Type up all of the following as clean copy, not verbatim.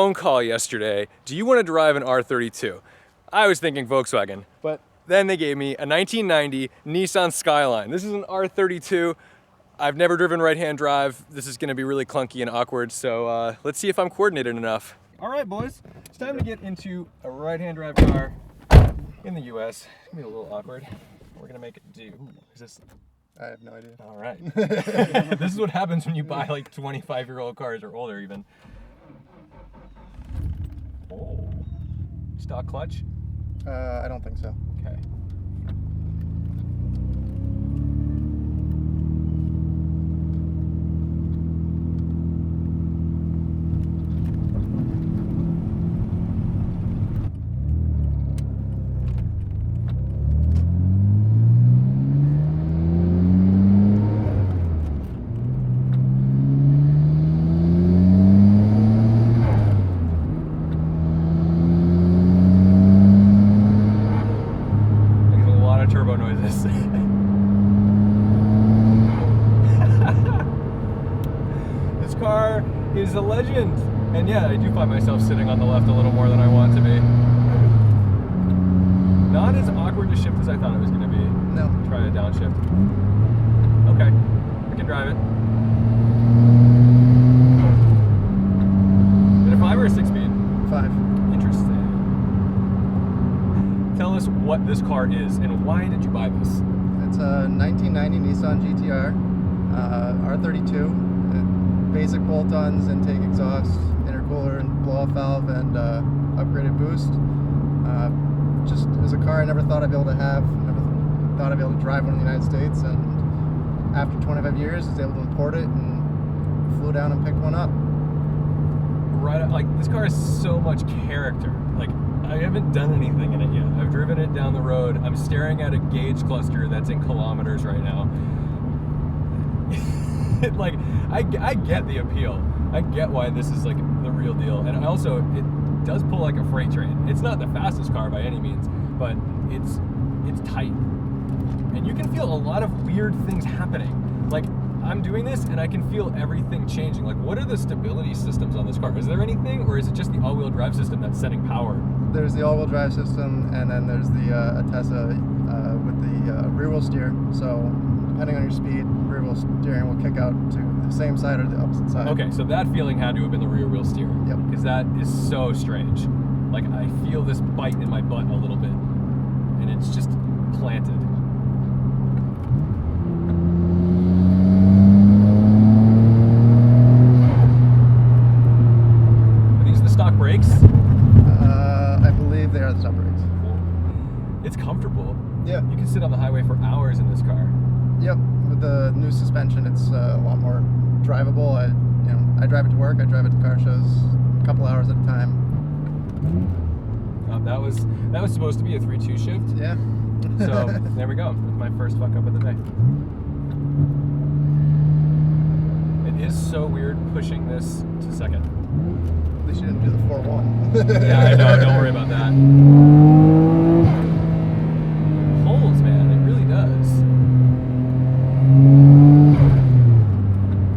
phone call yesterday. Do you want to drive an R32? I was thinking Volkswagen, but then they gave me a 1990 Nissan Skyline. This is an R32. I've never driven right-hand drive. This is going to be really clunky and awkward, so let's see if I'm coordinated enough. All right, boys, it's time to get into a right-hand drive car in the US. It's going to be a little awkward. We're going to make it do. Is this? I have no idea. All right. This is what happens when you buy like 25-year-old cars or older even. Oh. Stock clutch? I don't think so. Okay. Turbo noises. This car is a legend. And yeah, I do find myself sitting on the left a little more than I want to be. Not as awkward to shift as I thought it was going to be. No. Try a downshift. Okay, I can drive it. Is it a 5 or a 6-speed? 5. Interesting. Tell us what this car is and why did you buy this? It's a 1990 Nissan GT-R, R32, basic bolt-ons, intake exhaust, intercooler and blow-off valve, and upgraded boost. Just it was a car I never thought I'd be able to have, never thought I'd be able to drive one in the United States, and after 25 years I was able to import it and flew down and picked one up. Right, like this car has so much character. Like, I haven't done anything in it yet. I've driven it down the road. I'm staring at a gauge cluster that's in kilometers right now. Like, I get the appeal. I get why this is like the real deal. And also, it does pull like a freight train. It's not the fastest car by any means, but it's tight. And you can feel a lot of weird things happening. Like, I'm doing this and I can feel everything changing. Like, what are the stability systems on this car? Is there anything, or is it just the all-wheel drive system that's sending power? There's the all-wheel drive system, and then there's the Atessa with the rear-wheel steer. So depending on your speed, rear-wheel steering will kick out to the same side or the opposite side. Okay, so that feeling had to have been the rear-wheel steer. Yep. Because that is so strange. Like, I feel this bite in my butt a little bit, and it's just planted. Brakes? I believe they are the stock brakes. Cool. It's comfortable. Yeah. You can sit on the highway for hours in this car. Yep. With the new suspension, it's a lot more drivable. I drive it to work. I drive it to car shows a couple hours at a time. That was supposed to be a 3-2 shift. Yeah. So there we go. That's my first fuck up of the day. It is so weird pushing this to second. At least you didn't do the 4-1. Yeah, I know. Don't worry about that. Pulls, man. It really does.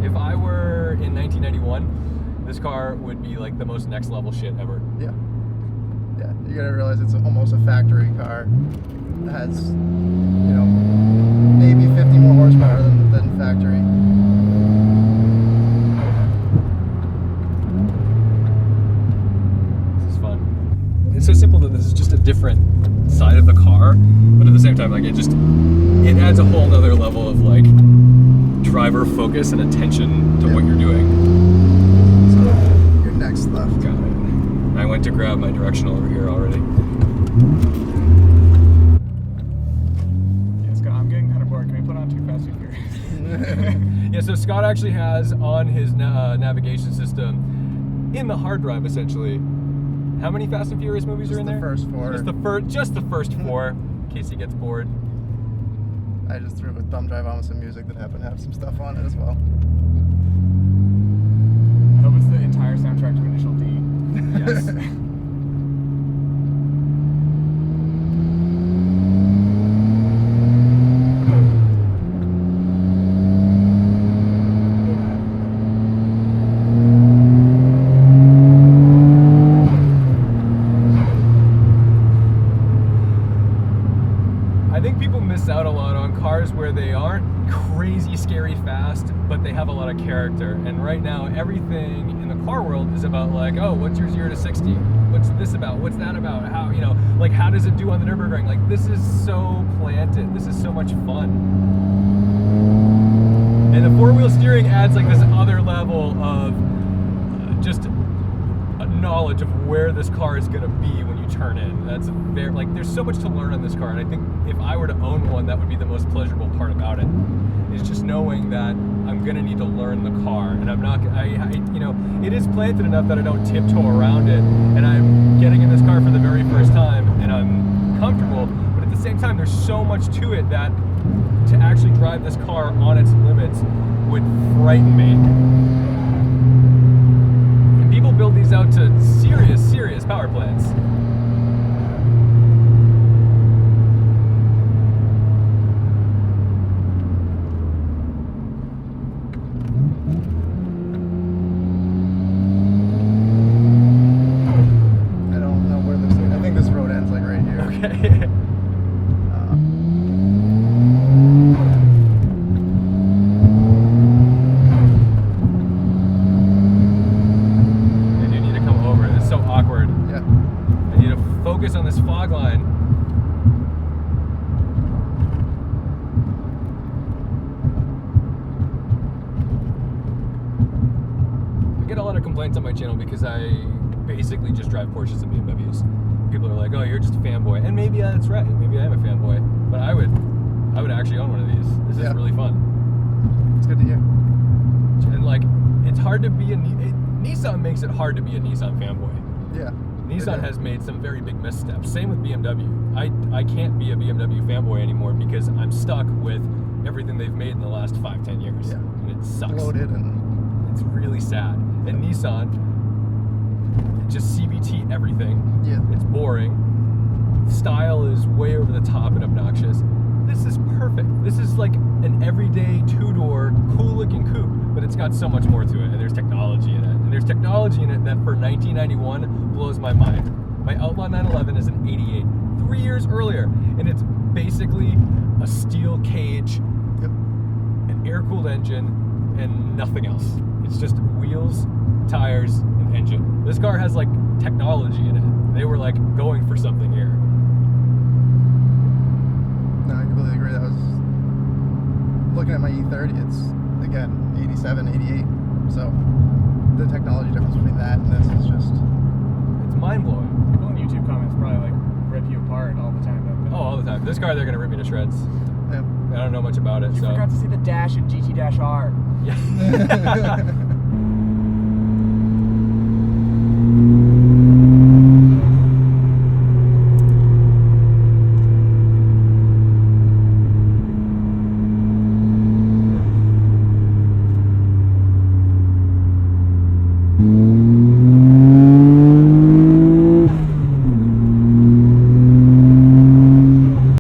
If I were in 1991, this car would be like the most next level shit ever. Yeah. Yeah. You gotta realize it's almost a factory car. It has, maybe 50 more horsepower than factory. It's so simple that this is just a different side of the car, but at the same time, like, it adds a whole other level of like driver focus and attention to what you're doing. So your next left. Got it. I went to grab my directional over here already. Yeah, Scott, I'm getting kind of bored. Can we put on Too Fast, Too Furious? Yeah, so Scott actually has on his navigation system, in the hard drive essentially, how many Fast and Furious movies are in there? Just the first 4. Just the first 4, in case he gets bored. I just threw a thumb drive on with some music that happened to have some stuff on it as well. I hope it's the entire soundtrack to Initial D. Yes. aren't crazy, scary fast, but they have a lot of character. And right now, everything in the car world is about like, oh, what's your 0 to 60? What's this about? What's that about? How, you know, like how does it do on the Nürburgring? Like this is so planted. This is so much fun. And the 4-wheel steering adds like this other level of just a knowledge of where this car is gonna be when you turn in. That's very, like, there's so much to learn on this car, and I think if I were to own one, that would be the most pleasurable part about it. Is just knowing that I'm gonna need to learn the car, and I'm not, you know, it is planted enough that I don't tiptoe around it, and I'm getting in this car for the very first time, and I'm comfortable, but at the same time, there's so much to it that to actually drive this car on its limits would frighten me. And people build these out to serious power plants. I don't know where this is. I think this road ends like right here. Okay. Focus on this fog line. I get a lot of complaints on my channel because I basically just drive Porsches and BMWs. People are like, "Oh, you're just a fanboy," and maybe that's right. Maybe I am a fanboy, but I would actually own one of these. This is really fun. It's good to hear. And like, it's hard to be Nissan makes it hard to be a Nissan fanboy. Yeah. Nissan has made some very big missteps. Same with BMW. I can't be a BMW fanboy anymore because I'm stuck with everything they've made in the last 5-10 years. Yeah. And it sucks. Bloated and it's really sad. And Nissan, just CVT everything. yeah. It's boring. Style is way over the top and obnoxious. This is perfect. This is like an everyday two-door, cool-looking coupe, but it's got so much more to it, and there's technology in it. And there's technology in it that for 1991 blows my mind. My Outlaw 911 is an 88, 3 years earlier, and it's basically a steel cage, an air-cooled engine, and nothing else. It's just wheels, tires, and engine. This car has like technology in it. They were like going for something here. No, I completely agree. That was looking at my E30. It's again 87, 88. So the technology difference between that and this is just Mind blowing. People in YouTube comments probably like rip you apart all the time. Oh, all the time. This car, they're gonna rip me to shreds. yeah. I don't know much about it, You so. forgot to see the dash in GT-R. Yeah.